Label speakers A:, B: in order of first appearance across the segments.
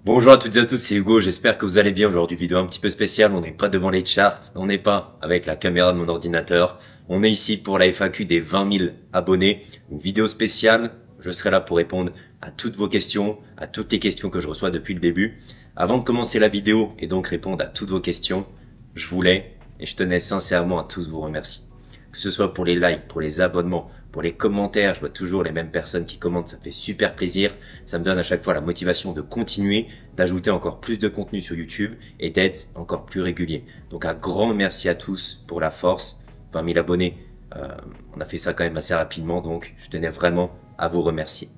A: Bonjour à toutes et à tous, c'est Hugo, j'espère que vous allez bien. Aujourd'hui, vidéo un petit peu spéciale, on n'est pas devant les charts, on n'est pas avec la caméra de mon ordinateur, on est ici pour la FAQ des 20 000 abonnés, une vidéo spéciale, je serai là pour répondre à toutes vos questions, à toutes les questions que je reçois depuis le début. Avant de commencer la vidéo et donc répondre à toutes vos questions, je voulais et je tenais sincèrement à tous vous remercier. Que ce soit pour les likes, pour les abonnements, pour les commentaires, je vois toujours les mêmes personnes qui commentent, ça me fait super plaisir. Ça me donne à chaque fois la motivation de continuer, d'ajouter encore plus de contenu sur YouTube et d'être encore plus régulier. Donc un grand merci à tous pour la force. 20 000 abonnés, on a fait ça quand même assez rapidement, donc je tenais vraiment à vous remercier.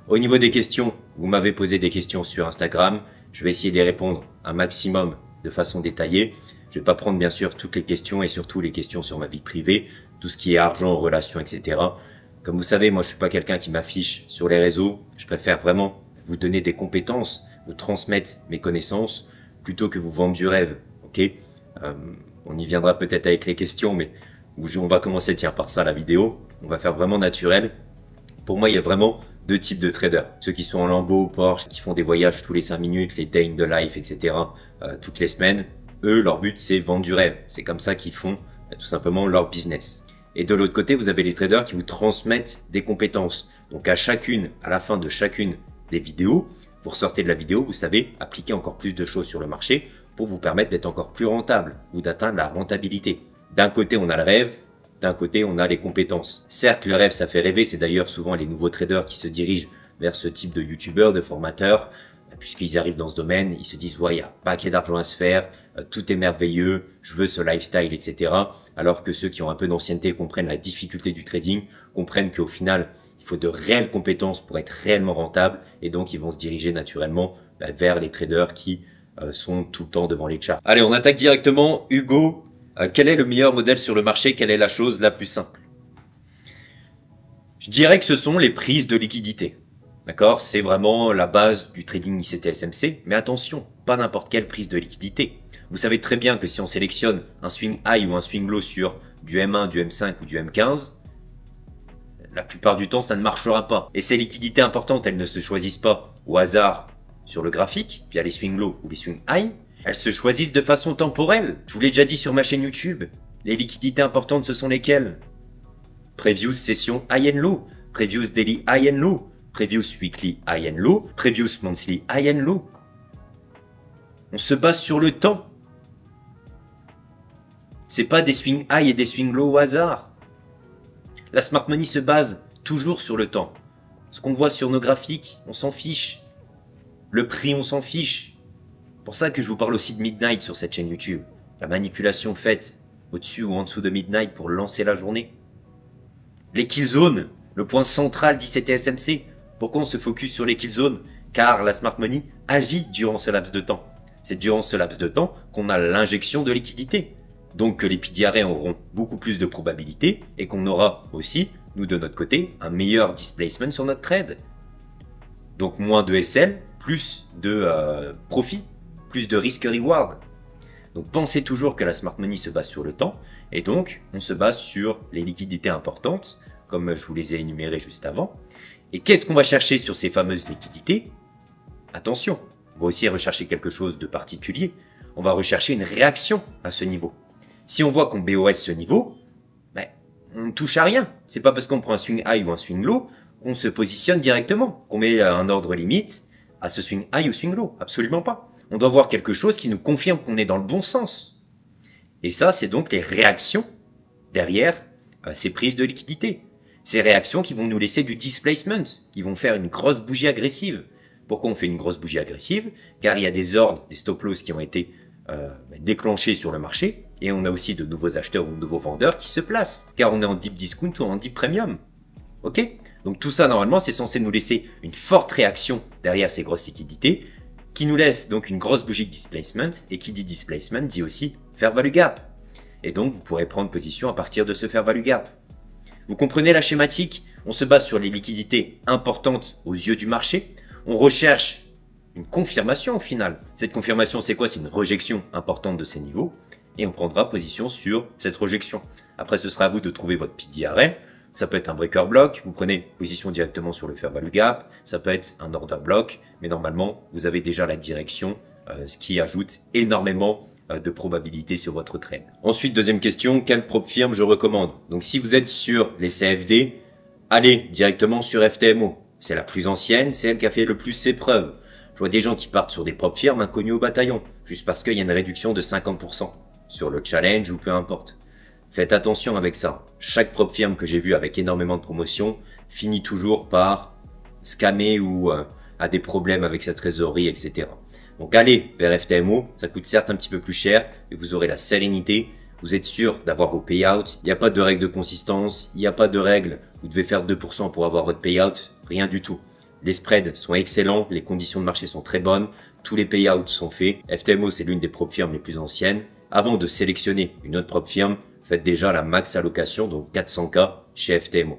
A: Au niveau des questions, vous m'avez posé des questions sur Instagram. Je vais essayer d'y répondre un maximum de façon détaillée. Je vais pas prendre bien sûr toutes les questions et surtout les questions sur ma vie privée, tout ce qui est argent, relations, etc. Comme vous savez, moi je suis pas quelqu'un qui m'affiche sur les réseaux. Je préfère vraiment vous donner des compétences, vous transmettre mes connaissances plutôt que vous vendre du rêve. Ok, on y viendra peut-être avec les questions, mais on va commencer tiens par ça la vidéo. On va faire vraiment naturel. Pour moi, il y a vraiment deux types de traders. Ceux qui sont en Lambo, Porsche, qui font des voyages tous les 5 minutes, les day in the life, etc. Toutes les semaines. Eux, leur but, c'est vendre du rêve. C'est comme ça qu'ils font tout simplement leur business. Et de l'autre côté, vous avez les traders qui vous transmettent des compétences. Donc à la fin de chacune des vidéos, vous ressortez de la vidéo, vous savez appliquer encore plus de choses sur le marché pour vous permettre d'être encore plus rentable ou d'atteindre la rentabilité. D'un côté, on a le rêve. D'un côté, on a les compétences. Certes, le rêve, ça fait rêver. C'est d'ailleurs souvent les nouveaux traders qui se dirigent vers ce type de youtubeurs, de formateurs. Puisqu'ils arrivent dans ce domaine, ils se disent « ouais, il y a un paquet d'argent à se faire, tout est merveilleux, je veux ce lifestyle, etc. » Alors que ceux qui ont un peu d'ancienneté comprennent la difficulté du trading, comprennent qu'au final, il faut de réelles compétences pour être réellement rentable et donc ils vont se diriger naturellement vers les traders qui sont tout le temps devant les charts. Allez, on attaque directement. Hugo, quel est le meilleur modèle sur le marché? Quelle est la chose la plus simple? Je dirais que ce sont les prises de liquidité. D'accord, c'est vraiment la base du trading ICT-SMC, mais attention, pas n'importe quelle prise de liquidité. Vous savez très bien que si on sélectionne un swing high ou un swing low sur du M1, du M5 ou du M15, la plupart du temps ça ne marchera pas. Et ces liquidités importantes, elles ne se choisissent pas au hasard sur le graphique, via les swing low ou les swing high, elles se choisissent de façon temporelle. Je vous l'ai déjà dit sur ma chaîne YouTube, les liquidités importantes ce sont lesquelles? Previous session high and low, previous daily high and low, previous weekly high and low, previous monthly high and low. On se base sur le temps. C'est pas des swing high et des swing low au hasard. La smart money se base toujours sur le temps. Ce qu'on voit sur nos graphiques, on s'en fiche. Le prix, on s'en fiche. Pour ça que je vous parle aussi de midnight sur cette chaîne YouTube. La manipulation faite au-dessus ou en dessous de midnight pour lancer la journée. Les kill zones, le point central d'ICT-SMC. Pourquoi on se focus sur les kill zones? Car la smart money agit durant ce laps de temps. C'est durant ce laps de temps qu'on a l'injection de liquidité. Donc que les PDRA auront beaucoup plus de probabilité et qu'on aura aussi, nous de notre côté, un meilleur displacement sur notre trade. Donc moins de SL, plus de profit, plus de risk-reward. Donc pensez toujours que la smart money se base sur le temps et donc on se base sur les liquidités importantes, comme je vous les ai énumérées juste avant. Et qu'est-ce qu'on va chercher sur ces fameuses liquidités? Attention, on va aussi rechercher quelque chose de particulier. On va rechercher une réaction à ce niveau. Si on voit qu'on BOS ce niveau, on ne touche à rien. C'est pas parce qu'on prend un swing high ou un swing low qu'on se positionne directement, qu'on met un ordre limite à ce swing high ou swing low. Absolument pas. On doit voir quelque chose qui nous confirme qu'on est dans le bon sens. Et ça, c'est donc les réactions derrière ces prises de liquidité. Ces réactions qui vont nous laisser du displacement, qui vont faire une grosse bougie agressive. Pourquoi on fait une grosse bougie agressive? Car il y a des ordres, des stop loss qui ont été déclenchés sur le marché et on a aussi de nouveaux acheteurs ou de nouveaux vendeurs qui se placent. Car on est en deep discount ou en deep premium. Ok? Donc tout ça, normalement, c'est censé nous laisser une forte réaction derrière ces grosses liquidités qui nous laisse donc une grosse bougie de displacement et qui dit displacement dit aussi fair value gap. Et donc vous pourrez prendre position à partir de ce fair value gap. Vous comprenez la schématique? On se base sur les liquidités importantes aux yeux du marché. On recherche une confirmation au final. Cette confirmation, c'est quoi? C'est une rejection importante de ces niveaux. Et on prendra position sur cette rejection. Après, ce sera à vous de trouver votre PDRA. Ça peut être un breaker block, vous prenez position directement sur le fair value gap, ça peut être un order block, mais normalement, vous avez déjà la direction, ce qui ajoute énormément de probabilité sur votre trade. Ensuite, deuxième question, quelle prop firme je recommande? Donc si vous êtes sur les CFD, allez directement sur FTMO. C'est la plus ancienne, c'est elle qui a fait le plus ses preuves. Je vois des gens qui partent sur des prop firmes inconnues au bataillon, juste parce qu'il y a une réduction de 50% sur le challenge ou peu importe. Faites attention avec ça. Chaque prop firme que j'ai vu avec énormément de promotions finit toujours par scammer ou a des problèmes avec sa trésorerie, etc. Donc allez vers FTMO, ça coûte certes un petit peu plus cher, mais vous aurez la sérénité, vous êtes sûr d'avoir vos payouts, il n'y a pas de règle de consistance, il n'y a pas de règle, vous devez faire 2% pour avoir votre payout, rien du tout. Les spreads sont excellents, les conditions de marché sont très bonnes, tous les payouts sont faits. FTMO, c'est l'une des prop firmes les plus anciennes. Avant de sélectionner une autre prop firme, faites déjà la max allocation, donc 400K chez FTMO.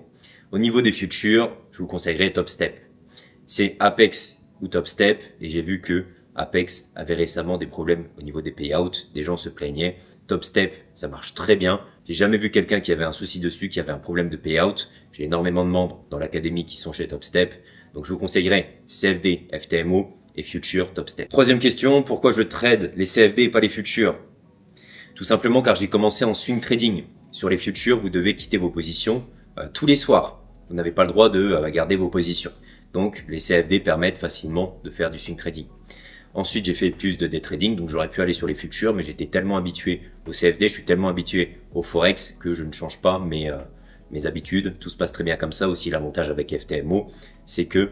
A: Au niveau des futurs, je vous conseillerais TopStep. C'est Apex ou TopStep, et j'ai vu que Apex avait récemment des problèmes au niveau des payouts, des gens se plaignaient. TopStep, ça marche très bien. J'ai jamais vu quelqu'un qui avait un souci dessus, qui avait un problème de payout. J'ai énormément de membres dans l'académie qui sont chez TopStep. Donc je vous conseillerais CFD, FTMO et Future TopStep. Troisième question, pourquoi je trade les CFD et pas les Futures? Tout simplement car j'ai commencé en swing trading. Sur les Futures, vous devez quitter vos positions tous les soirs. Vous n'avez pas le droit de garder vos positions. Donc les CFD permettent facilement de faire du swing trading. Ensuite, j'ai fait plus de day trading, donc j'aurais pu aller sur les futurs, mais j'étais tellement habitué au CFD, je suis tellement habitué au Forex que je ne change pas mes habitudes. Tout se passe très bien comme ça. Aussi, l'avantage avec FTMO, c'est que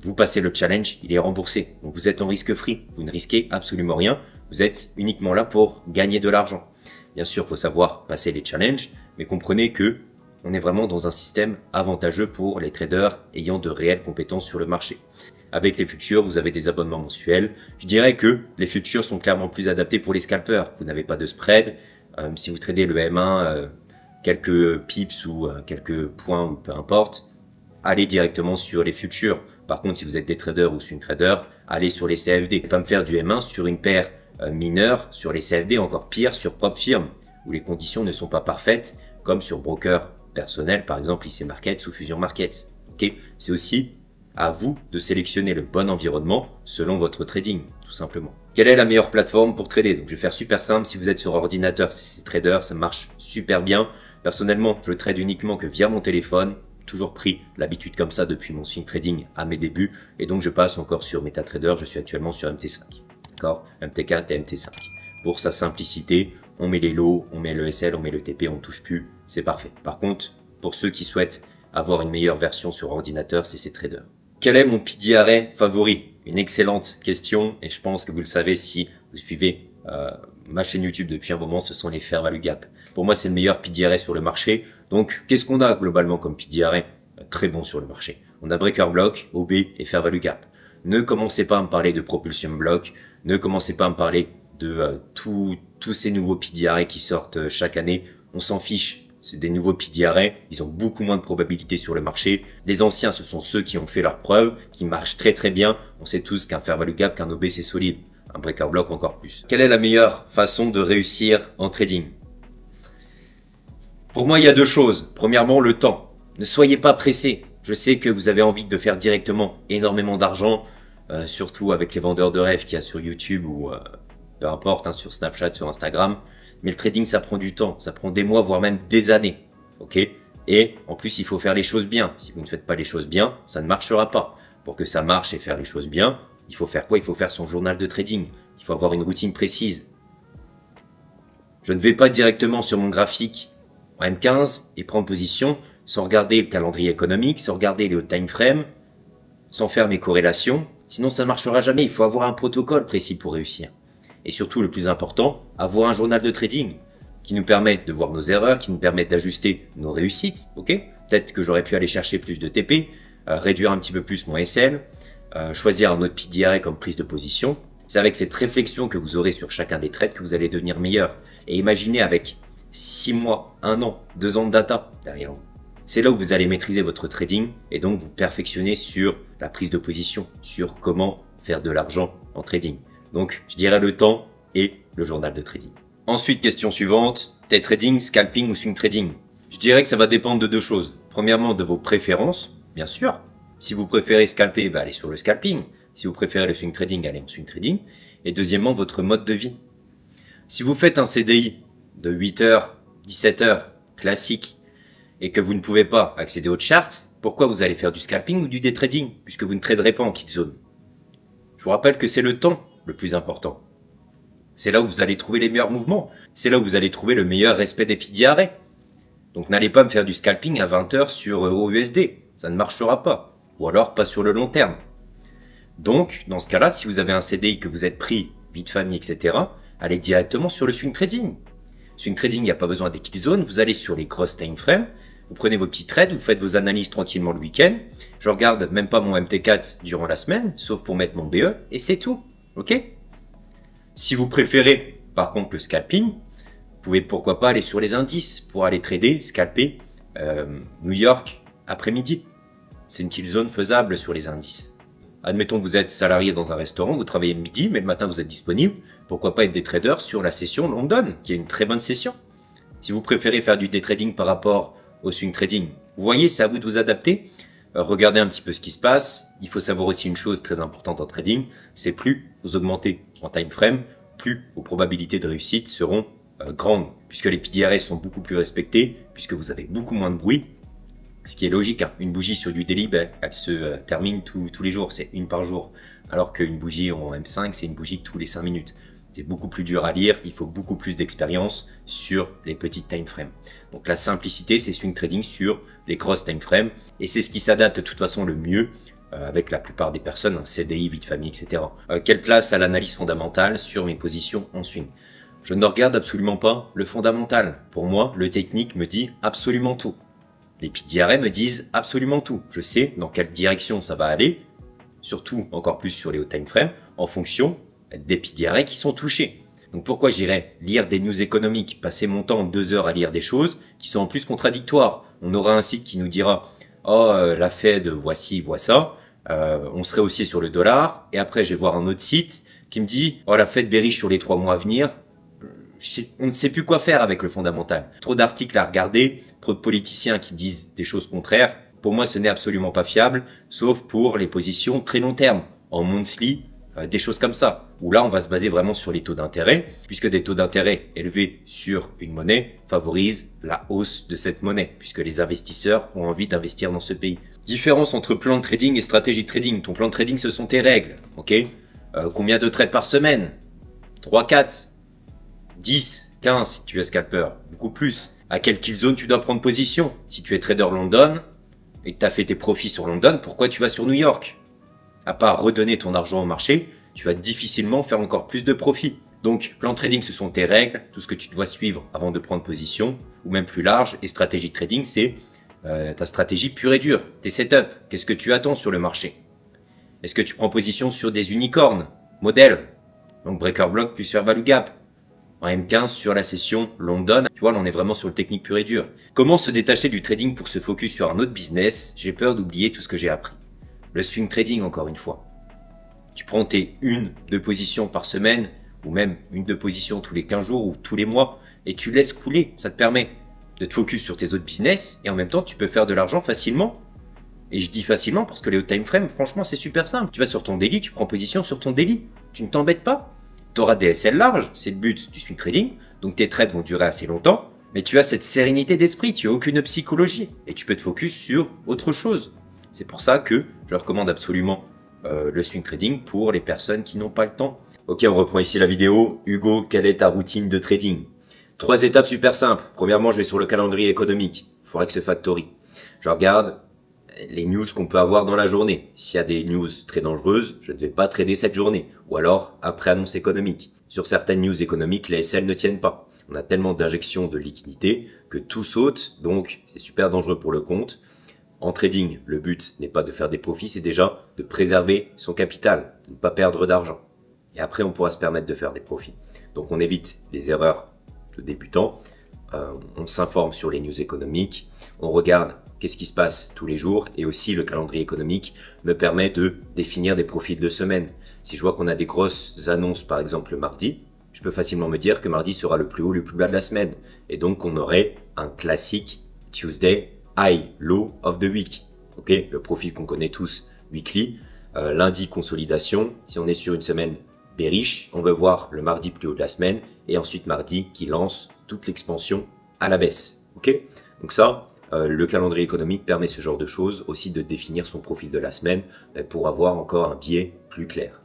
A: vous passez le challenge, il est remboursé. Donc vous êtes en risque free, vous ne risquez absolument rien. Vous êtes uniquement là pour gagner de l'argent. Bien sûr, il faut savoir passer les challenges, mais comprenez que on est vraiment dans un système avantageux pour les traders ayant de réelles compétences sur le marché. Avec les futurs, vous avez des abonnements mensuels. Je dirais que les futurs sont clairement plus adaptés pour les scalpers. Vous n'avez pas de spread. Si vous tradez le M1, quelques pips ou quelques points ou peu importe, allez directement sur les futurs. Par contre, si vous êtes des traders ou swing traders, allez sur les CFD. Et pas me faire du M1 sur une paire mineure, sur les CFD, encore pire, sur prop firm, où les conditions ne sont pas parfaites, comme sur broker personnel, par exemple IC Markets ou Fusion Markets. Okay, c'est aussi à vous de sélectionner le bon environnement selon votre trading, tout simplement. Quelle est la meilleure plateforme pour trader? Donc, je vais faire super simple. Si vous êtes sur ordinateur, si c'est trader, ça marche super bien. Personnellement, je trade uniquement que via mon téléphone. Toujours pris l'habitude comme ça depuis mon swing trading à mes débuts. Et donc, je passe encore sur MetaTrader. Je suis actuellement sur MT5. D'accord? MT4 et MT5. Pour sa simplicité, on met les lots, on met le SL, on met le TP, on touche plus. C'est parfait. Par contre, pour ceux qui souhaitent avoir une meilleure version sur ordinateur, c'est ces traders. Quel est mon PDRA favori? Une excellente question et je pense que vous le savez si vous suivez ma chaîne YouTube depuis un moment, ce sont les fair value gap. Pour moi, c'est le meilleur PDRA sur le marché. Donc, qu'est-ce qu'on a globalement comme PDRA? Très bon sur le marché. On a breaker block, OB et fair value gap. Ne commencez pas à me parler de propulsion block, ne commencez pas à me parler de tous ces nouveaux PDRA qui sortent chaque année. On s'en fiche. C'est des nouveaux PDRA, ils ont beaucoup moins de probabilité sur le marché. Les anciens, ce sont ceux qui ont fait leurs preuves, qui marchent très très bien. On sait tous qu'un fair value gap, qu'un OB c'est solide, un breaker block encore plus. Quelle est la meilleure façon de réussir en trading? Pour moi, il y a deux choses. Premièrement, le temps. Ne soyez pas pressé. Je sais que vous avez envie de faire directement énormément d'argent, surtout avec les vendeurs de rêves qu'il y a sur YouTube ou peu importe, hein, sur Snapchat, sur Instagram. Mais le trading, ça prend du temps, ça prend des mois, voire même des années. Ok? Et en plus, il faut faire les choses bien. Si vous ne faites pas les choses bien, ça ne marchera pas. Pour que ça marche et faire les choses bien, il faut faire quoi? Il faut faire son journal de trading. Il faut avoir une routine précise. Je ne vais pas directement sur mon graphique en M15 et prendre position sans regarder le calendrier économique, sans regarder les time frames, sans faire mes corrélations. Sinon, ça ne marchera jamais. Il faut avoir un protocole précis pour réussir. Et surtout, le plus important, avoir un journal de trading qui nous permet de voir nos erreurs, qui nous permet d'ajuster nos réussites. Ok? Peut-être que j'aurais pu aller chercher plus de TP, réduire un petit peu plus mon SL, choisir un autre PDRA comme prise de position. C'est avec cette réflexion que vous aurez sur chacun des trades que vous allez devenir meilleur. Et imaginez avec 6 mois, 1 an, 2 ans de data derrière vous. C'est là où vous allez maîtriser votre trading et donc vous perfectionner sur la prise de position, sur comment faire de l'argent en trading. Donc, je dirais le temps et le journal de trading. Ensuite, question suivante, day trading, scalping ou swing trading? Je dirais que ça va dépendre de deux choses. Premièrement, de vos préférences, bien sûr. Si vous préférez scalper, allez sur le scalping. Si vous préférez le swing trading, allez en swing trading. Et deuxièmement, votre mode de vie. Si vous faites un CDI de 8 heures, 17 heures, classique, et que vous ne pouvez pas accéder aux charts, pourquoi vous allez faire du scalping ou du day trading, puisque vous ne traderez pas en kill zone? Je vous rappelle que c'est le temps le plus important. C'est là où vous allez trouver les meilleurs mouvements. C'est là où vous allez trouver le meilleur respect des PDRA. Donc n'allez pas me faire du scalping à 20 heures sur EURUSD. Ça ne marchera pas. Ou alors pas sur le long terme. Donc, dans ce cas-là, si vous avez un CDI que vous êtes pris, vie de famille, etc., allez directement sur le swing trading. Swing trading, il n'y a pas besoin des kill zones. Vous allez sur les grosses time frames. Vous prenez vos petits trades, vous faites vos analyses tranquillement le week-end. Je regarde même pas mon MT4 durant la semaine, sauf pour mettre mon BE, et c'est tout. Ok? Si vous préférez, par contre, le scalping, vous pouvez pourquoi pas aller sur les indices pour aller trader, scalper New York après-midi. C'est une kill zone faisable sur les indices. Admettons que vous êtes salarié dans un restaurant, vous travaillez le midi, mais le matin vous êtes disponible. Pourquoi pas être des traders sur la session London, qui est une très bonne session. Si vous préférez faire du day trading par rapport au swing trading, vous voyez, c'est à vous de vous adapter. Regardez un petit peu ce qui se passe. Il faut savoir aussi une chose très importante en trading, c'est plus vous augmentez en time frame, plus vos probabilités de réussite seront grandes, puisque les PDRA sont beaucoup plus respectés, puisque vous avez beaucoup moins de bruit, ce qui est logique. Hein. Une bougie sur du daily, elle se termine tous les jours, c'est une par jour, alors qu'une bougie en M5, c'est une bougie tous les 5 minutes. C'est beaucoup plus dur à lire, il faut beaucoup plus d'expérience sur les petites time frames. Donc la simplicité, c'est swing trading sur les grosses time frames, et c'est ce qui s'adapte de toute façon le mieux avec la plupart des personnes, hein, CDI, vie de famille, etc. Quelle place à l'analyse fondamentale sur mes positions en swing? Je ne regarde absolument pas le fondamental. Pour moi, le technique me dit absolument tout. Les PDRA me disent absolument tout. Je sais dans quelle direction ça va aller, surtout encore plus sur les hauts time frames, en fonction des PDRA qui sont touchés. Donc pourquoi j'irais lire des news économiques, passer mon temps 2 heures à lire des choses qui sont en plus contradictoires? On aura un site qui nous dira « Oh, la Fed, voici, voit ça ». On serait aussi sur le dollar. Et après, je vais voir un autre site qui me dit « Oh, la Fed bearish sur les 3 mois à venir ». On ne sait plus quoi faire avec le fondamental. Trop d'articles à regarder, trop de politiciens qui disent des choses contraires. Pour moi, ce n'est absolument pas fiable, sauf pour les positions très long terme, en monthly, des choses comme ça. Où là, on va se baser vraiment sur les taux d'intérêt, puisque des taux d'intérêt élevés sur une monnaie favorisent la hausse de cette monnaie, puisque les investisseurs ont envie d'investir dans ce pays. Différence entre plan de trading et stratégie de trading. Ton plan de trading, ce sont tes règles, ok? Combien de trades par semaine? 3, 4, 10, 15 si tu es scalper, beaucoup plus. À quelle kill zone tu dois prendre position? Si tu es trader London et que tu as fait tes profits sur London, pourquoi tu vas sur New York? À part redonner ton argent au marché, tu vas difficilement faire encore plus de profits. Donc, plan trading, ce sont tes règles, tout ce que tu dois suivre avant de prendre position, ou même plus large. Et stratégie trading, c'est ta stratégie pure et dure, tes setups. Qu'est-ce que tu attends sur le marché? Est-ce que tu prends position sur des unicornes, modèles? Donc, breaker block plus fair value gap. En M15 sur la session London, tu vois, là on est vraiment sur le technique pur et dur. Comment se détacher du trading pour se focus sur un autre business? J'ai peur d'oublier tout ce que j'ai appris. Le swing trading, encore une fois. Tu prends tes 1-2 positions par semaine, ou même 1-2 positions tous les 15 jours ou tous les mois, et tu laisses couler. Ça te permet de te focus sur tes autres business, et en même temps, tu peux faire de l'argent facilement. Et je dis facilement parce que les hauts time frame, franchement, c'est super simple. Tu vas sur ton daily, tu prends position sur ton daily. Tu ne t'embêtes pas. Tu auras des SL larges, c'est le but du swing trading, donc tes trades vont durer assez longtemps, mais tu as cette sérénité d'esprit, tu n'as aucune psychologie, et tu peux te focus sur autre chose. C'est pour ça que je recommande absolument le swing trading pour les personnes qui n'ont pas le temps. Ok, on reprend ici la vidéo. Hugo, quelle est ta routine de trading? 3 étapes super simples. Premièrement, je vais sur le calendrier économique, Forex Factory. Je regarde les news qu'on peut avoir dans la journée. S'il y a des news très dangereuses, je ne vais pas trader cette journée. Ou alors, après annonce économique. Sur certaines news économiques, les SL ne tiennent pas. On a tellement d'injections de liquidités que tout saute, donc c'est super dangereux pour le compte. En trading, le but n'est pas de faire des profits, c'est déjà de préserver son capital, de ne pas perdre d'argent. Et après, on pourra se permettre de faire des profits. Donc on évite les erreurs de débutants. On s'informe sur les news économiques. On regarde qu'est-ce qui se passe tous les jours. Et aussi, le calendrier économique me permet de définir des profils de semaine. Si je vois qu'on a des grosses annonces, par exemple le mardi, je peux facilement me dire que mardi sera le plus haut, le plus bas de la semaine. Et donc, on aurait un classique Tuesday, high, low of the week. Ok, le profil qu'on connaît tous, weekly. Lundi, consolidation. Si on est sur une semaine bearish, on veut voir le mardi plus haut de la semaine et ensuite mardi qui lance toute l'expansion à la baisse. Ok, donc ça, le calendrier économique permet ce genre de choses, aussi de définir son profil de la semaine pour avoir encore un biais plus clair.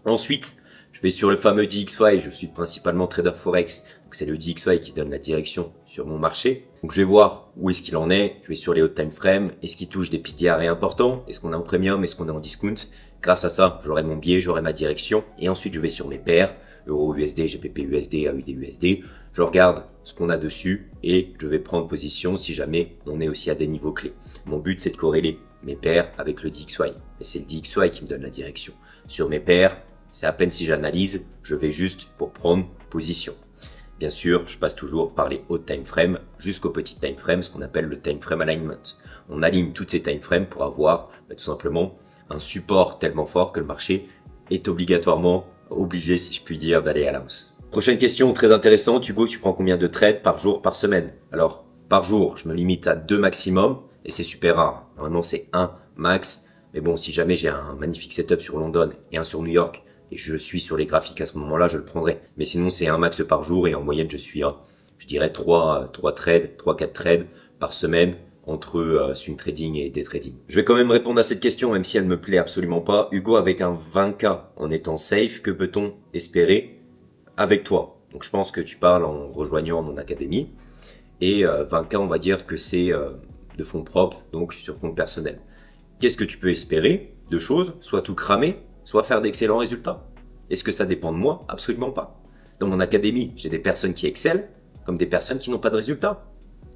A: Ensuite, je vais sur le fameux DXY, je suis principalement trader Forex, donc c'est le DXY qui donne la direction sur mon marché. Donc je vais voir où est-ce qu'il en est, je vais sur les hauts time frame, est-ce qu'il touche des PDR importants, est-ce qu'on est en premium, est-ce qu'on est en discount. Grâce à ça, j'aurai mon biais, j'aurai ma direction et ensuite je vais sur mes paires, Euro USD, GBP USD, AUD USD. Je regarde ce qu'on a dessus et je vais prendre position si jamais on est aussi à des niveaux clés. Mon but c'est de corréler mes paires avec le DXY et c'est le DXY qui me donne la direction. Sur mes paires, c'est à peine si j'analyse, je vais juste pour prendre position. Bien sûr, je passe toujours par les hauts time frame jusqu'au petit time frame, ce qu'on appelle le time frame alignment. On aligne toutes ces time frames pour avoir tout simplement un support tellement fort que le marché est obligatoirement obligé, si je puis dire, d'aller à la hausse. Prochaine question très intéressante, Hugo, tu prends combien de trades par jour, par semaine? Alors, par jour, je me limite à 2 maximum et c'est super rare. Normalement, c'est 1 max. Mais bon, si jamais j'ai un magnifique setup sur London et un sur New York et je suis sur les graphiques à ce moment-là, je le prendrai. Mais sinon, c'est 1 max par jour et en moyenne, je suis à, je dirais, 3 trades, 3-4 trades par semaine entre swing trading et day trading. Je vais quand même répondre à cette question, même si elle me plaît absolument pas. Hugo, avec un 20K en étant safe, que peut-on espérer avec toi? Donc, je pense que tu parles en rejoignant mon académie. Et 20K, on va dire que c'est de fonds propres, donc sur compte personnel. Qu'est-ce que tu peux espérer? Deux choses, soit tout cramer, soit faire d'excellents résultats. Est-ce que ça dépend de moi? Absolument pas. Dans mon académie, j'ai des personnes qui excellent, comme des personnes qui n'ont pas de résultats.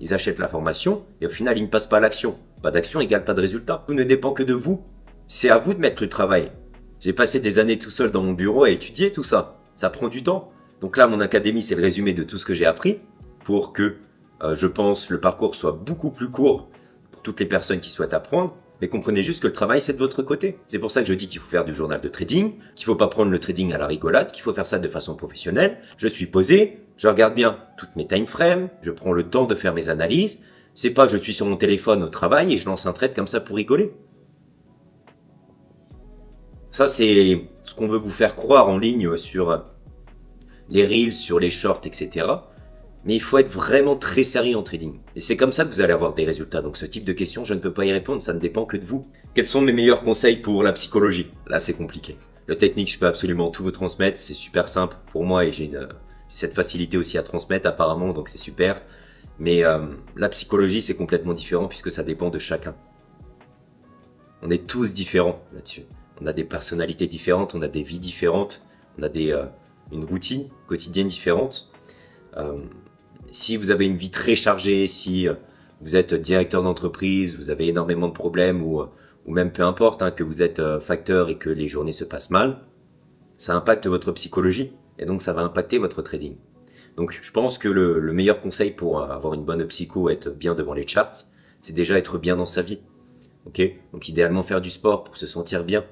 A: Ils achètent la formation et au final, ils ne passent pas à l'action. Pas d'action égale pas de résultat. Tout ne dépend que de vous. C'est à vous de mettre le travail. J'ai passé des années tout seul dans mon bureau à étudier tout ça. Ça prend du temps. Donc là, mon académie, c'est le résumé de tout ce que j'ai appris pour que, je pense, le parcours soit beaucoup plus court pour toutes les personnes qui souhaitent apprendre. Mais comprenez juste que le travail, c'est de votre côté. C'est pour ça que je dis qu'il faut faire du journal de trading, qu'il faut pas prendre le trading à la rigolade, qu'il faut faire ça de façon professionnelle. Je suis posé, je regarde bien toutes mes time frames, je prends le temps de faire mes analyses. C'est pas que je suis sur mon téléphone au travail et je lance un trade comme ça pour rigoler. Ça, c'est ce qu'on veut vous faire croire en ligne sur les reels, sur les shorts, etc. Mais il faut être vraiment très sérieux en trading. Et c'est comme ça que vous allez avoir des résultats. Donc ce type de questions, je ne peux pas y répondre, ça ne dépend que de vous. Quels sont mes meilleurs conseils pour la psychologie? Là, c'est compliqué. Le technique, je peux absolument tout vous transmettre. C'est super simple pour moi et j'ai cette facilité aussi à transmettre apparemment, donc c'est super. Mais la psychologie, c'est complètement différent puisque ça dépend de chacun. On est tous différents là-dessus. On a des personnalités différentes, on a des vies différentes, on a une routine quotidienne différente. Si vous avez une vie très chargée, si vous êtes directeur d'entreprise, vous avez énormément de problèmes ou même peu importe, hein, que vous êtes facteur et que les journées se passent mal, ça impacte votre psychologie et donc ça va impacter votre trading. Donc je pense que le meilleur conseil pour avoir une bonne psycho, être bien devant les charts, c'est déjà être bien dans sa vie. Okay, donc idéalement faire du sport pour se sentir bien,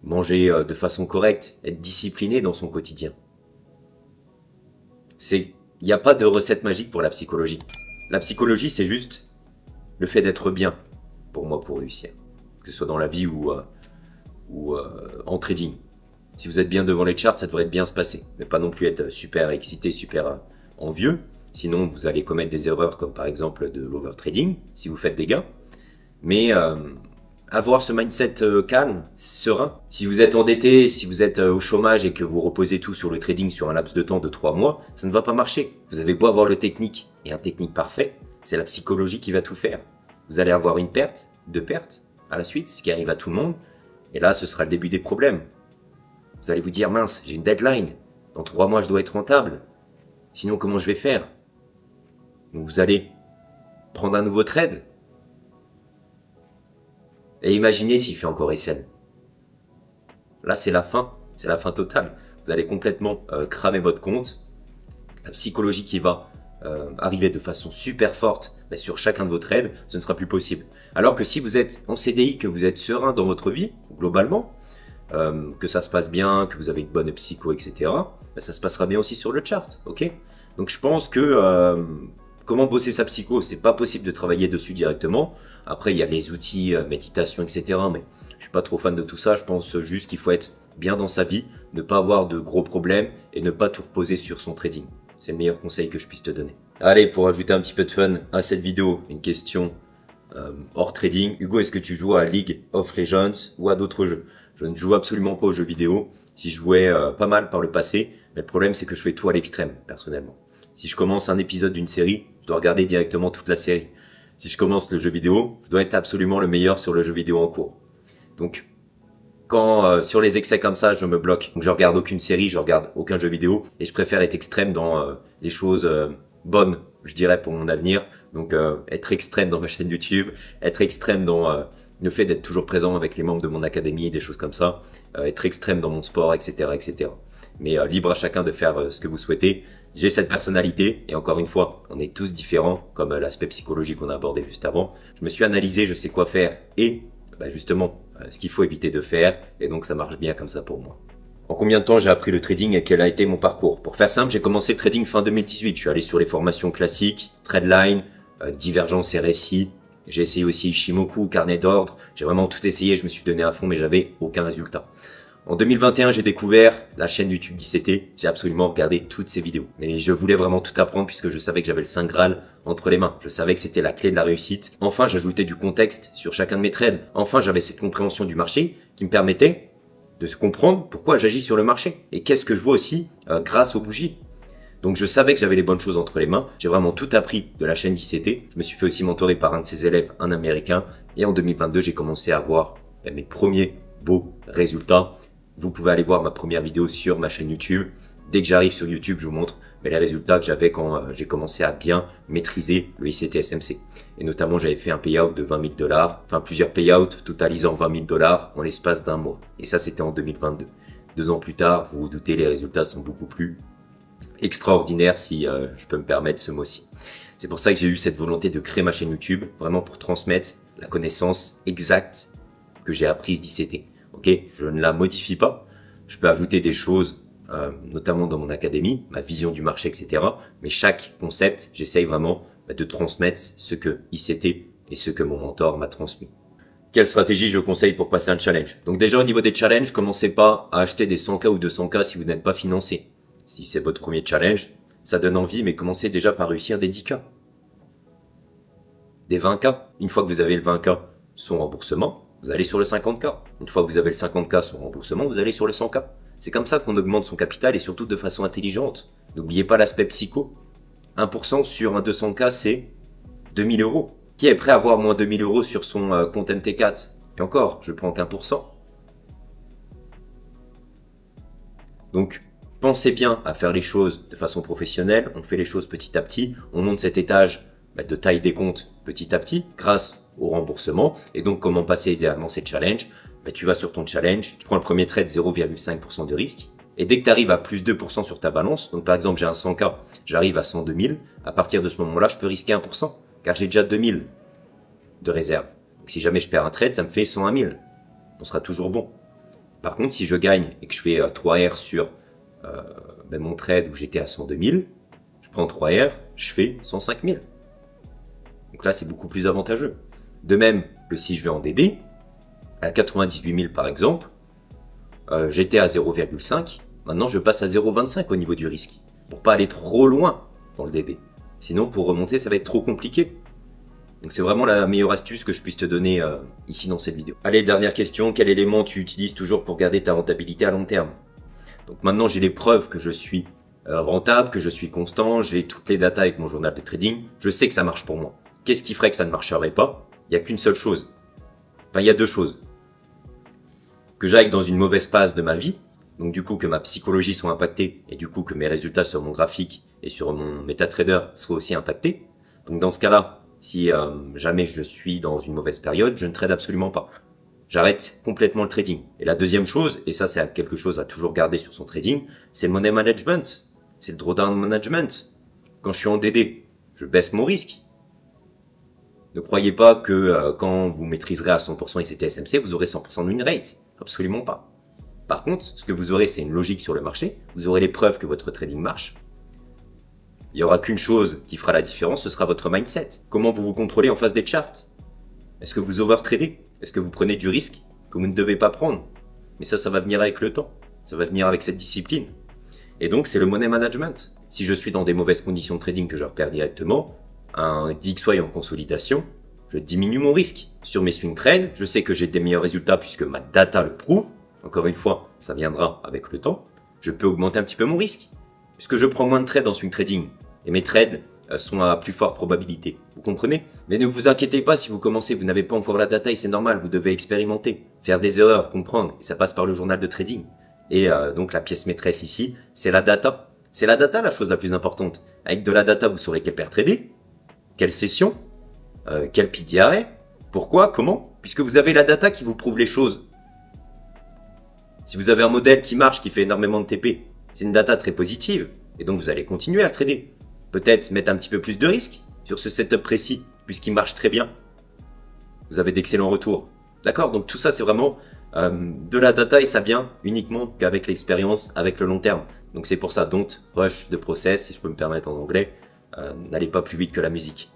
A: manger de façon correcte, être discipliné dans son quotidien. Il n'y a pas de recette magique pour la psychologie. La psychologie, c'est juste le fait d'être bien, pour moi, pour réussir. Que ce soit dans la vie ou en trading. Si vous êtes bien devant les charts, ça devrait bien se passer. Mais pas non plus être super excité, super envieux. Sinon, vous allez commettre des erreurs comme par exemple de l'overtrading, si vous faites des gains. Mais avoir ce mindset calme, serein. Si vous êtes endetté, si vous êtes au chômage et que vous reposez tout sur le trading sur un laps de temps de 3 mois, ça ne va pas marcher. Vous avez beau avoir le technique et un technique parfait, c'est la psychologie qui va tout faire. Vous allez avoir une perte, 2 pertes à la suite, ce qui arrive à tout le monde. Et là, ce sera le début des problèmes. Vous allez vous dire, mince, j'ai une deadline. Dans 3 mois, je dois être rentable. Sinon, comment je vais faire? Donc vous allez prendre un nouveau trade. Et imaginez s'il fait encore SN. Là, c'est la fin totale. Vous allez complètement cramer votre compte. La psychologie qui va arriver de façon super forte sur chacun de vos trades, ce ne sera plus possible. Alors que si vous êtes en CDI, que vous êtes serein dans votre vie, globalement, que ça se passe bien, que vous avez une bonne psycho, etc., ça se passera bien aussi sur le chart. Ok. Donc je pense que Comment bosser sa psycho? C'est pas possible de travailler dessus directement. Après, il y a les outils, méditation, etc. Mais je suis pas trop fan de tout ça. Je pense juste qu'il faut être bien dans sa vie, ne pas avoir de gros problèmes et ne pas tout reposer sur son trading. C'est le meilleur conseil que je puisse te donner. Allez, pour ajouter un petit peu de fun à cette vidéo, une question hors trading. Hugo, est-ce que tu joues à League of Legends ou à d'autres jeux? Je ne joue absolument pas aux jeux vidéo. J'y jouais pas mal par le passé, mais le problème c'est que je fais tout à l'extrême, personnellement. Si je commence un épisode d'une série, je dois regarder directement toute la série. Si je commence le jeu vidéo, je dois être absolument le meilleur sur le jeu vidéo en cours. Donc, quand sur les excès comme ça, je me bloque. Donc je regarde aucune série, je regarde aucun jeu vidéo, et je préfère être extrême dans les choses bonnes, je dirais, pour mon avenir. Donc être extrême dans ma chaîne YouTube, être extrême dans le fait d'être toujours présent avec les membres de mon académie, des choses comme ça, être extrême dans mon sport, etc., etc. Mais libre à chacun de faire ce que vous souhaitez. J'ai cette personnalité, et encore une fois, on est tous différents, comme l'aspect psychologique qu'on a abordé juste avant. Je me suis analysé, je sais quoi faire, et justement, ce qu'il faut éviter de faire, et donc ça marche bien comme ça pour moi. En combien de temps j'ai appris le trading et quel a été mon parcours? Pour faire simple, j'ai commencé le trading fin 2018. Je suis allé sur les formations classiques, Tradeline, Divergence RSI. J'ai essayé aussi Ishimoku, carnet d'ordre. J'ai vraiment tout essayé, je me suis donné à fond, mais j'avais aucun résultat. En 2021, j'ai découvert la chaîne YouTube d'ICT. J'ai absolument regardé toutes ces vidéos. Mais je voulais vraiment tout apprendre puisque je savais que j'avais le Saint Graal entre les mains. Je savais que c'était la clé de la réussite. Enfin, j'ajoutais du contexte sur chacun de mes trades. Enfin, j'avais cette compréhension du marché qui me permettait de comprendre pourquoi j'agis sur le marché. Et qu'est-ce que je vois aussi grâce aux bougies. Donc je savais que j'avais les bonnes choses entre les mains. J'ai vraiment tout appris de la chaîne d'ICT. Je me suis fait aussi mentorer par un de ses élèves, un Américain. Et en 2022, j'ai commencé à avoir mes premiers beaux résultats. Vous pouvez aller voir ma première vidéo sur ma chaîne YouTube. Dès que j'arrive sur YouTube, je vous montre les résultats que j'avais quand j'ai commencé à bien maîtriser le ICT SMC. Et notamment, j'avais fait un payout de 20 000 $, enfin plusieurs payouts totalisant 20 000 $ en l'espace d'un mois. Et ça, c'était en 2022. 2 ans plus tard, vous vous doutez, les résultats sont beaucoup plus extraordinaires, si je peux me permettre ce mot-ci. C'est pour ça que j'ai eu cette volonté de créer ma chaîne YouTube, vraiment pour transmettre la connaissance exacte que j'ai apprise d'ICT. Ok, je ne la modifie pas. Je peux ajouter des choses, notamment dans mon académie, ma vision du marché, etc. Mais chaque concept, j'essaye vraiment de transmettre ce que ICT et ce que mon mentor m'a transmis. Quelle stratégie je conseille pour passer un challenge? Donc déjà au niveau des challenges, commencez pas à acheter des 100K ou 200K si vous n'êtes pas financé. Si c'est votre premier challenge, ça donne envie, mais commencez déjà par réussir des 10K. Des 20K. Une fois que vous avez le 20K, son remboursement, vous allez sur le 50K. Une fois que vous avez le 50K son remboursement, vous allez sur le 100K. C'est comme ça qu'on augmente son capital et surtout de façon intelligente. N'oubliez pas l'aspect psycho. 1% sur un 200K, c'est 2000 €. Qui est prêt à avoir moins 2000 € sur son compte MT4? Et encore, je prends qu'1%. Donc, pensez bien à faire les choses de façon professionnelle. On fait les choses petit à petit. On monte cet étage de taille des comptes petit à petit grâce au remboursement. Et donc, comment passer idéalement ces challenges? Tu vas sur ton challenge, tu prends le premier trade 0,5% de risque. Et dès que tu arrives à plus 2% sur ta balance, donc par exemple j'ai un 100K, j'arrive à 102 000, à partir de ce moment-là, je peux risquer 1%, car j'ai déjà 2000 de réserve. Donc si jamais je perds un trade, ça me fait 101 000. On sera toujours bon. Par contre, si je gagne et que je fais 3R sur mon trade où j'étais à 102 000, je prends 3R, je fais 105 000. Donc là, c'est beaucoup plus avantageux. De même que si je vais en DD, à 98 000 par exemple, j'étais à 0,5, maintenant je passe à 0,25 au niveau du risque, pour pas aller trop loin dans le DD. Sinon, pour remonter, ça va être trop compliqué. Donc c'est vraiment la meilleure astuce que je puisse te donner ici dans cette vidéo. Allez, dernière question, quel élément tu utilises toujours pour garder ta rentabilité à long terme? Donc maintenant, j'ai les preuves que je suis rentable, que je suis constant, j'ai toutes les datas avec mon journal de trading, je sais que ça marche pour moi. Qu'est-ce qui ferait que ça ne marcherait pas? Il n'y a qu'une seule chose. Enfin, il y a deux choses. Que j'aille dans une mauvaise phase de ma vie, donc du coup que ma psychologie soit impactée et du coup que mes résultats sur mon graphique et sur mon MetaTrader soient aussi impactés. Donc dans ce cas-là, si jamais je suis dans une mauvaise période, je ne trade absolument pas. J'arrête complètement le trading. Et la deuxième chose, et ça c'est quelque chose à toujours garder sur son trading, c'est le money management, c'est le drawdown management. Quand je suis en DD, je baisse mon risque. Ne croyez pas que quand vous maîtriserez à 100% ICT SMC, vous aurez 100% de win rate. Absolument pas. Par contre, ce que vous aurez, c'est une logique sur le marché. Vous aurez les preuves que votre trading marche. Il n'y aura qu'une chose qui fera la différence, ce sera votre mindset. Comment vous vous contrôlez en face des charts? Est-ce que vous overtradez? Est-ce que vous prenez du risque que vous ne devez pas prendre? Mais ça va venir avec le temps. Ça va venir avec cette discipline. Et donc, c'est le money management. Si je suis dans des mauvaises conditions de trading que je repère directement, un DXY en consolidation, je diminue mon risque. Sur mes swing trades, je sais que j'ai des meilleurs résultats puisque ma data le prouve. Encore une fois, ça viendra avec le temps. Je peux augmenter un petit peu mon risque puisque je prends moins de trades en swing trading. Et mes trades sont à plus forte probabilité. Vous comprenez? Mais ne vous inquiétez pas si vous commencez, vous n'avez pas encore la data et c'est normal, vous devez expérimenter, faire des erreurs, comprendre. Et ça passe par le journal de trading. Et donc la pièce maîtresse ici, c'est la data. C'est la data la chose la plus importante. Avec de la data, vous saurez quel pair trader, quelle session, quel PDRA, pourquoi, comment, puisque vous avez la data qui vous prouve les choses. Si vous avez un modèle qui marche, qui fait énormément de TP, c'est une data très positive, et donc vous allez continuer à le trader. Peut-être mettre un petit peu plus de risque sur ce setup précis, puisqu'il marche très bien. Vous avez d'excellents retours. D'accord? Donc tout ça, c'est vraiment de la data et ça vient uniquement qu'avec l'expérience, avec le long terme. Donc c'est pour ça, don't rush the process, si je peux me permettre en anglais. N'allez pas plus vite que la musique.